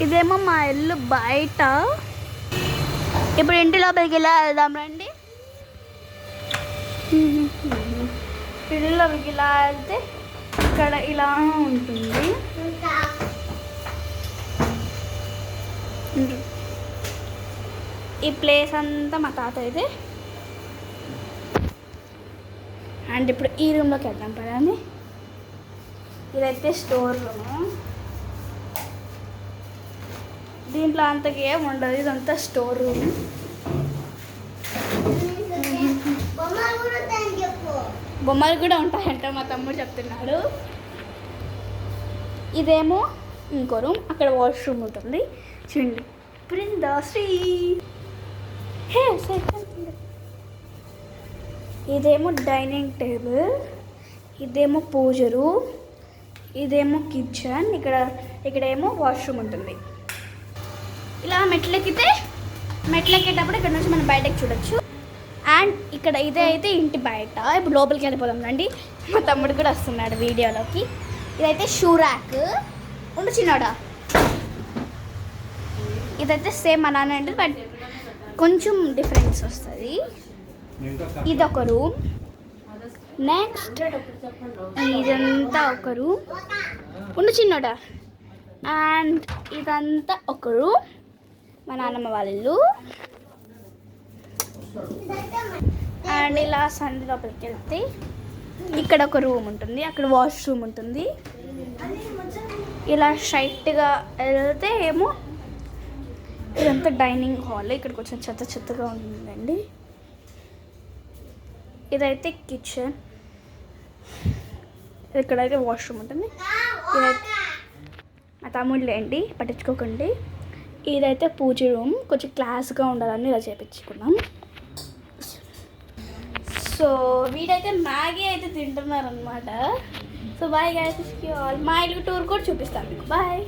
ఇదేమో మా ఇల్లు బయట. ఇప్పుడు ఇంటి లోపలికి ఇలా వెళ్దాం రండి. ఇంటి లోపలికి ఇలా వెళ్తే ఇక్కడ ఇలా ఉంటుంది. ఈ ప్లేస్ అంతా మా తాత అయితే. అండ్ ఇప్పుడు ఈ రూమ్లోకి వెళ్దాం పదండి. ఇదైతే స్టోర్ రూమ్. దీంట్లో అంతగా ఏం ఉండదు, ఇదంతా స్టోర్ రూమ్. బొమ్మలు కూడా ఉంటాయంట మా తమ్ముడు చెప్తున్నాడు. ఇదేమో ఇంకో రూమ్, అక్కడ వాష్రూమ్ ఉంటుంది. చూడండి బృందాశ్రీ. ఇదేమో డైనింగ్ టేబుల్, ఇదేమో పూజ రూమ్, ఇదేమో కిచెన్. ఇక్కడేమో వాష్రూమ్ ఉంటుంది. ఇలా మెట్లెక్కేటప్పుడు ఇక్కడ నుంచి మనం బయటకు చూడొచ్చు. అండ్ ఇక్కడ ఇదే అయితే ఇంటి బయట. ఇప్పుడు లోపలికి వెళ్ళిపోదాం రండి. మా తమ్ముడు కూడా వస్తున్నాడు వీడియోలోకి. ఇదైతే షూ ర్యాక్. ఉండు చిన్నోడా. ఇదైతే సేమ్ మా నాన్న అంటే బట్ కొంచెం డిఫరెన్స్ వస్తుంది. ఇదొక రూమ్. నెక్స్ట్ ఇదంతా ఒక రూమ్. ఉండు చిన్నోడా. అండ్ ఇదంతా ఒక రూమ్, మా నాన్నమ్మ వాళ్ళ ఇల్లు. అండ్ ఇలా సంది లోపలికి వెళ్తే ఇక్కడ ఒక రూమ్ ఉంటుంది, అక్కడ వాష్రూమ్ ఉంటుంది. ఇలా స్ట్రైట్గా వెళ్తే ఏమో ఇదంతా డైనింగ్ హాల్. ఇక్కడ కొంచెం చెత్తగా ఉంటుందండి. ఇదైతే కిచెన్, ఇక్కడైతే వాష్రూమ్ ఉంటుంది. ఇదైతే మా తమ్ముళ్ళేంటి పట్టించుకోకండి. ఇదైతే పూజ రూమ్. కొంచెం క్లాస్గా ఉండాలని ఇలా చేయించుకున్నాం. సో వీడైతే మ్యాగీ అయితే తింటున్నారు అనమాట. సో బాయ్ గైస్, మా ఇల్లు టూర్ కూడా చూపిస్తాను మీకు. బాయ్.